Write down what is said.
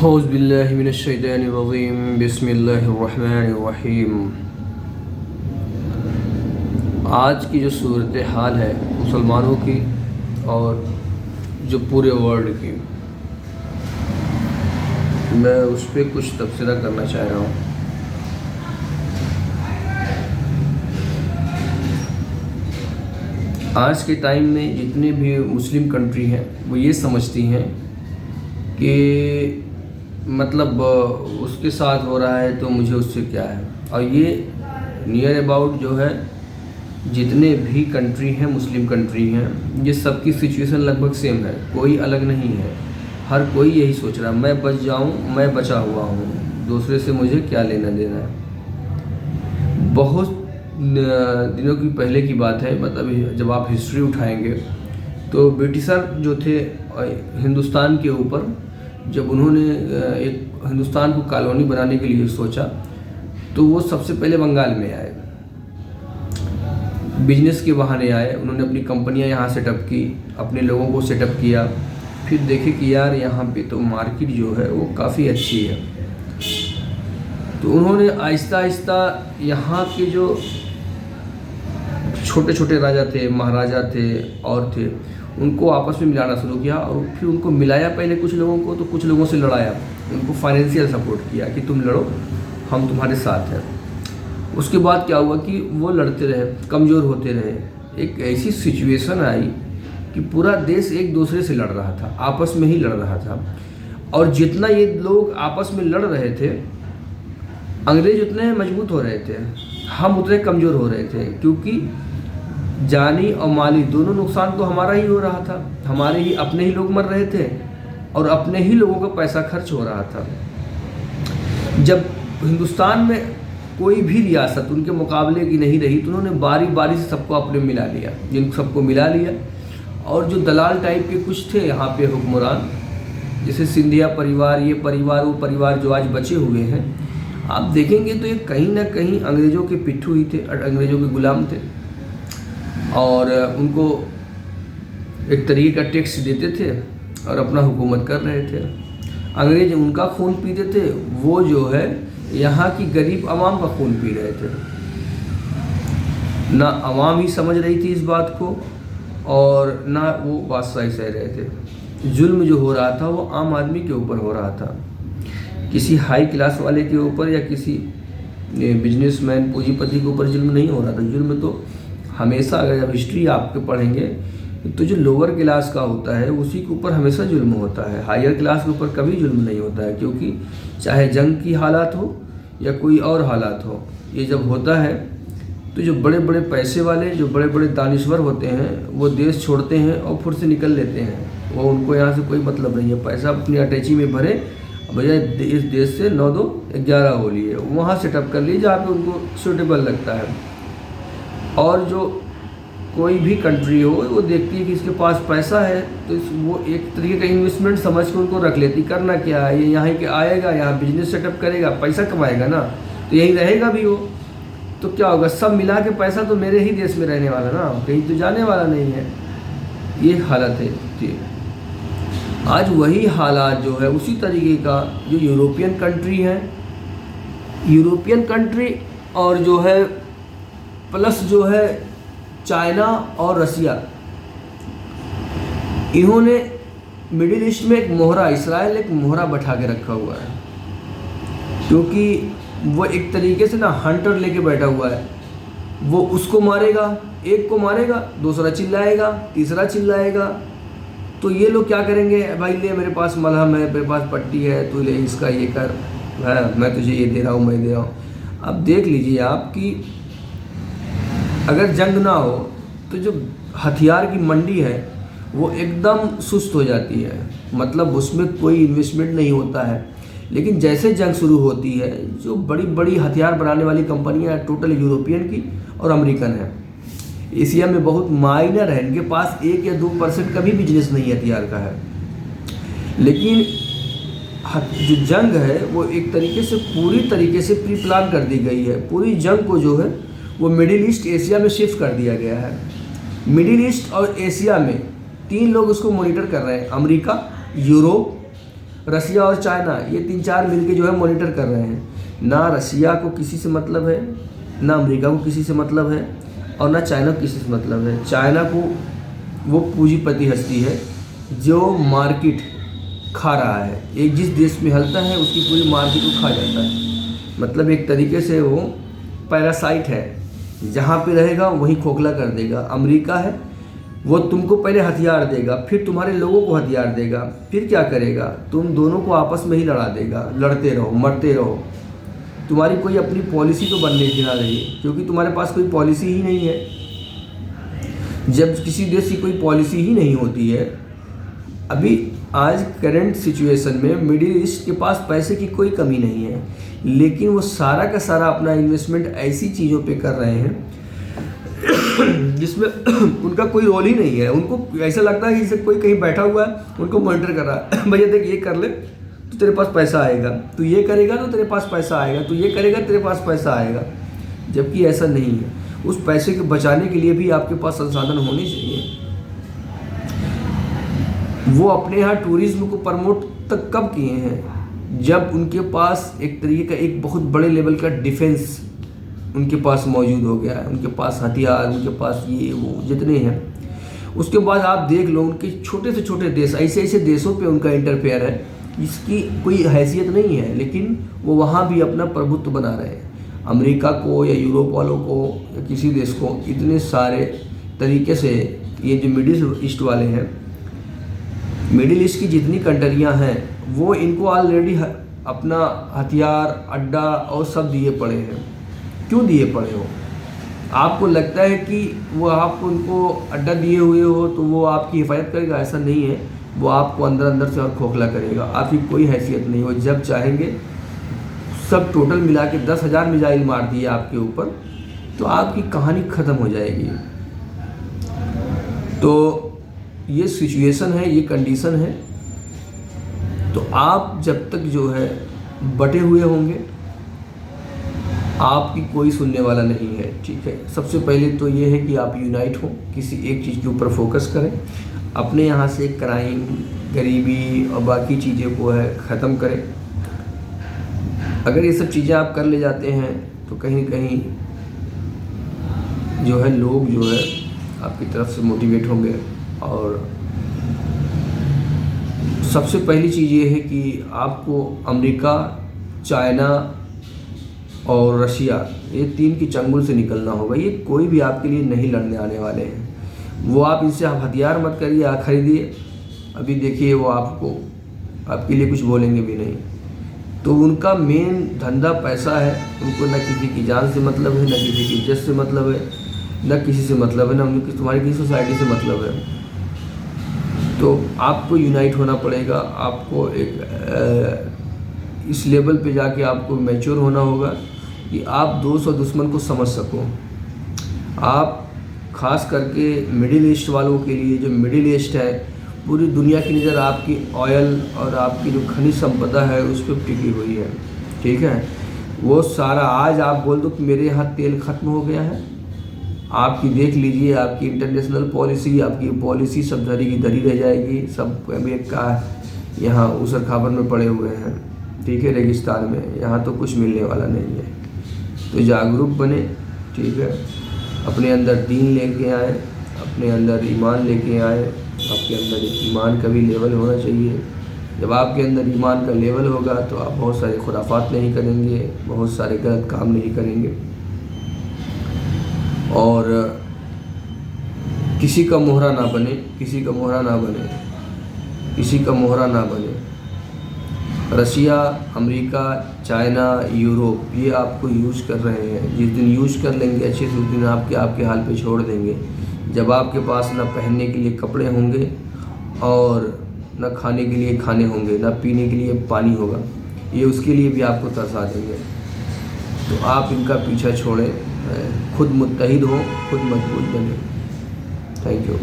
औज़ु बिल्लाहि मिनश्शैतानिर्रजीम बिस्मिल्लाहिर्रहमानिर्रहीम। आज की जो सूरत हाल है मुसलमानों की और जो पूरे वर्ल्ड की, मैं उस पर कुछ तबसरा करना चाह रहा हूँ। आज के टाइम में जितने भी मुस्लिम कंट्री हैं वो ये समझती हैं कि मतलब उसके साथ हो रहा है तो मुझे उससे क्या है। और ये नियर अबाउट जो है जितने भी कंट्री हैं, मुस्लिम कंट्री हैं, ये सबकी सिचुएशन लगभग सेम है, कोई अलग नहीं है। हर कोई यही सोच रहा है मैं बच जाऊं, मैं बचा हुआ हूं, दूसरे से मुझे क्या लेना देना है। बहुत दिनों की पहले की बात है, मतलब जब आप हिस्ट्री उठाएंगे तो ब्रिटिशर जो थे हिंदुस्तान के ऊपर, जब उन्होंने एक हिंदुस्तान को कॉलोनी बनाने के लिए सोचा तो वो सबसे पहले बंगाल में आए, बिजनेस के बहाने आए। उन्होंने अपनी कंपनियां यहाँ सेटअप की, अपने लोगों को सेटअप किया। फिर देखे कि यार यहाँ पे तो मार्केट जो है वो काफ़ी अच्छी है, तो उन्होंने आहिस्ता आहिस्ता यहाँ के जो छोटे छोटे राजा थे, महाराजा थे और थे, उनको आपस में मिलाना शुरू किया। और फिर उनको मिलाया पहले कुछ लोगों को, तो कुछ लोगों से लड़ाया, उनको फाइनेंशियल सपोर्ट किया कि तुम लड़ो, हम तुम्हारे साथ हैं। उसके बाद क्या हुआ कि वो लड़ते रहे, कमज़ोर होते रहे। एक ऐसी सिचुएशन आई कि पूरा देश एक दूसरे से लड़ रहा था, आपस में ही लड़ रहा था। और जितना ये लोग आपस में लड़ रहे थे, अंग्रेज उतने मजबूत हो रहे थे, हम उतने कमज़ोर हो रहे थे, क्योंकि जानी और माली दोनों नुकसान तो हमारा ही हो रहा था। हमारे ही अपने ही लोग मर रहे थे और अपने ही लोगों का पैसा खर्च हो रहा था। जब हिंदुस्तान में कोई भी रियासत उनके मुकाबले की नहीं रही, तो उन्होंने बारी बारी से सबको अपने मिला लिया, सबको मिला लिया। और जो दलाल टाइप के कुछ थे यहाँ पे हुक्मरान, जैसे सिंधिया परिवार, ये परिवार, वो परिवार जो आज बचे हुए हैं, आप देखेंगे तो ये कहीं ना कहीं अंग्रेज़ों के पिट्ठू ही थे, अंग्रेज़ों के गुलाम थे। और उनको एक तरीके का टैक्स देते थे और अपना हुकूमत कर रहे थे। अंग्रेज उनका खून पीते थे, वो जो है यहाँ की गरीब आवाम का खून पी रहे थे। ना आवाम ही समझ रही थी इस बात को और ना वो बादशाह सह रहे थे। जुल्म जो हो रहा था वो आम आदमी के ऊपर हो रहा था, किसी हाई क्लास वाले के ऊपर या किसी बिजनेसमैन पूंजीपति के ऊपर जुल्म नहीं हो रहा था। जुल्म तो हमेशा, अगर जब हिस्ट्री आपके पढ़ेंगे तो जो लोअर क्लास का होता है उसी के ऊपर हमेशा जुल्म होता है, हायर क्लास के ऊपर कभी जुल्म नहीं होता है। क्योंकि चाहे जंग की हालात हो या कोई और हालात हो, ये जब होता है तो जो बड़े बड़े पैसे वाले, जो बड़े बड़े दानिश्वर होते हैं, वो देश छोड़ते हैं और फिर से निकल लेते हैं। वो उनको यहाँ से कोई मतलब नहीं है, पैसा अपनी अटैची में भरे, भैया इस देश से 9 2 11 हो लिए, वहाँ सेटअप कर लिए जहाँ पे उनको सूटेबल लगता है। और जो कोई भी कंट्री हो, वो देखती है कि इसके पास पैसा है, तो वो एक तरीके का इन्वेस्टमेंट समझ के उनको रख लेती। करना क्या है, ये यहाँ के आएगा, यहाँ बिजनेस सेटअप करेगा, पैसा कमाएगा ना, तो यहीं रहेगा भी वो। तो क्या होगा, सब मिला के पैसा तो मेरे ही देश में रहने वाला ना, कहीं तो जाने वाला नहीं है। ये हालत है जी। आज वही हालात जो है उसी तरीके का जो यूरोपियन कंट्री है, यूरोपियन कंट्री और जो है प्लस जो है चाइना और रसिया, इन्होंने मिडिल ईस्ट में एक मोहरा, इसराइल एक मोहरा बैठा के रखा हुआ है। क्योंकि वो एक तरीके से ना हंटर लेके बैठा हुआ है, वो उसको मारेगा, एक को मारेगा, दूसरा चिल्लाएगा, तीसरा चिल्लाएगा। तो ये लोग क्या करेंगे, भाई ले मेरे पास मलहम है, मेरे पास पट्टी है, तू ले इसका ये कर, है मैं तुझे ये दे रहा हूँ, मैं दे रहा हूँ। अब देख लीजिए आप कि अगर जंग ना हो तो जो हथियार की मंडी है वो एकदम सुस्त हो जाती है, मतलब उसमें कोई इन्वेस्टमेंट नहीं होता है। लेकिन जैसे जंग शुरू होती है, जो बड़ी बड़ी हथियार बनाने वाली कंपनियां टोटल यूरोपियन की और अमेरिकन है, एशिया में बहुत माइनर है, इनके पास 1 या 2% का भी बिजनेस नहीं हथियार का है। लेकिन जो जंग है वो एक तरीके से पूरी तरीके से प्री प्लान कर दी गई है। पूरी जंग को जो है वो मिडिल ईस्ट एशिया में शिफ्ट कर दिया गया है। मिडिल ईस्ट और एशिया में 3 लोग उसको मॉनिटर कर रहे हैं, अमेरिका, यूरोप रसिया और चाइना ये 3-4 मिलके जो है मॉनिटर कर रहे हैं। ना रसिया को किसी से मतलब है, ना अमेरिका को किसी से मतलब है, और ना चाइना को किसी से मतलब है। चाइना को वो पूंजीपति हस्ती है जो मार्केट खा रहा है, एक जिस देश में हलता है उसकी पूरी मार्केट को खा जाता है। मतलब एक तरीके से वो पैरासाइट है, जहाँ पे रहेगा वहीं खोखला कर देगा। अमेरिका है, वो तुमको पहले हथियार देगा, फिर तुम्हारे लोगों को हथियार देगा, फिर क्या करेगा, तुम दोनों को आपस में ही लड़ा देगा, लड़ते रहो, मरते रहो। तुम्हारी कोई अपनी पॉलिसी तो बनने की ना रही, क्योंकि तुम्हारे पास कोई पॉलिसी ही नहीं है। जब किसी देश की कोई पॉलिसी ही नहीं होती है, अभी आज करंट सिचुएशन में मिडिल ईस्ट के पास पैसे की कोई कमी नहीं है, लेकिन वो सारा का सारा अपना इन्वेस्टमेंट ऐसी चीज़ों पे कर रहे हैं जिसमें उनका कोई रोल ही नहीं है। उनको ऐसा लगता है कि जैसे कोई कहीं बैठा हुआ है, उनको मॉनिटर कर रहा है, भैया देख ये कर ले तो तेरे पास पैसा आएगा, तू ये करेगा तो तेरे पास पैसा आएगा, तू ये करेगा तेरे पास पैसा आएगा। जबकि ऐसा नहीं है। उस पैसे को बचाने के लिए भी आपके पास संसाधन होने चाहिए। वो अपने यहाँ टूरिज्म को प्रमोट तक कब किए हैं, जब उनके पास एक तरीके का एक बहुत बड़े लेवल का डिफेंस उनके पास मौजूद हो गया है, उनके पास हथियार, उनके पास ये वो जितने हैं। उसके बाद आप देख लो उनके छोटे से छोटे देश, ऐसे ऐसे देशों पे उनका इंटरफेयर है, इसकी कोई हैसियत नहीं है, लेकिन वो वहाँ भी अपना प्रभुत्व बना रहे हैं। अमेरिका को या यूरोप वालों को या किसी देश को इतने सारे तरीके से, ये जो मिडिल ईस्ट वाले हैं, मिडिल ईस्ट की जितनी कंट्रियाँ हैं वो इनको ऑलरेडी अपना हथियार अड्डा और सब दिए पड़े हैं। क्यों दिए पड़े हो? आपको लगता है कि वो आपको उनको अड्डा दिए हुए हो तो वो आपकी हिफाजत करेगा? ऐसा नहीं है। वो आपको अंदर अंदर से और खोखला करेगा। आपकी कोई हैसियत नहीं हो। जब चाहेंगे सब टोटल मिला के 10,000 मिसाइल मार दिए आपके ऊपर तो आपकी कहानी ख़त्म हो जाएगी। तो ये सिचुएशन है, ये कंडीशन है। तो आप जब तक जो है बटे हुए होंगे, आपकी कोई सुनने वाला नहीं है। ठीक है, सबसे पहले तो ये है कि आप यूनाइट हो, किसी एक चीज़ के ऊपर फोकस करें, अपने यहाँ से क्राइम, गरीबी और बाकी चीज़ें को है ख़त्म करें। अगर ये सब चीज़ें आप कर ले जाते हैं तो कहीं कहीं जो है लोग जो है आपकी तरफ से मोटिवेट होंगे। और सबसे पहली चीज़ ये है कि आपको अमेरिका, चाइना और रशिया, ये 3 की चंगुल से निकलना होगा। ये कोई भी आपके लिए नहीं लड़ने आने वाले हैं। वो आप इनसे आप हथियार मत करिए, आप खरीदिए। अभी देखिए वो आपको आपके लिए कुछ बोलेंगे भी नहीं। तो उनका मेन धंधा पैसा है। उनको न किसी की जान से मतलब है, न किसी की इज्जत से मतलब है, न किसी से मतलब है, न उनकी तुम्हारी किसी सोसाइटी से मतलब है। तो आपको यूनाइट होना पड़ेगा। आपको एक इस लेवल पे जाके आपको मैच्योर होना होगा कि आप दोस्त और दुश्मन को समझ सको। आप खास करके मिडिल ईस्ट वालों के लिए, जो मिडिल ईस्ट है, पूरी दुनिया की नज़र आपकी ऑयल और आपकी जो खनिज संपदा है उस पर टिकी हुई है। ठीक है, वो सारा आज आप बोल दो कि मेरे यहाँ तेल ख़त्म हो गया है, आपकी देख लीजिए आपकी इंटरनेशनल पॉलिसी, आपकी पॉलिसी सब धरी की धरी रह जाएगी। सब एक का यहाँ उसर खाबर में पड़े हुए हैं। ठीक है, रेगिस्तान में, यहाँ तो कुछ मिलने वाला नहीं है। तो जागरूक बने। ठीक है, अपने अंदर दीन लेके आए, अपने अंदर ईमान लेके आए। आपके अंदर एक ईमान का भी लेवल होना चाहिए। जब आपके अंदर ईमान का लेवल होगा तो आप बहुत सारे खुराफात नहीं करेंगे, बहुत सारे गलत काम नहीं करेंगे, और किसी का मोहरा ना बने, किसी का मोहरा ना बने, किसी का मोहरा ना बने। रशिया, अमेरिका, चाइना, यूरोप, ये आपको यूज़ कर रहे हैं। जिस दिन यूज़ कर लेंगे अच्छे से, उस दिन आपके हाल पे छोड़ देंगे। जब आपके पास ना पहनने के लिए कपड़े होंगे और ना खाने के लिए खाने होंगे, ना पीने के लिए पानी होगा, ये उसके लिए भी आपको तरसा देंगे। तो आप इनका पीछा छोड़ें, खुद मुत्तहिद हो, खुद मजबूत बने। Thank you.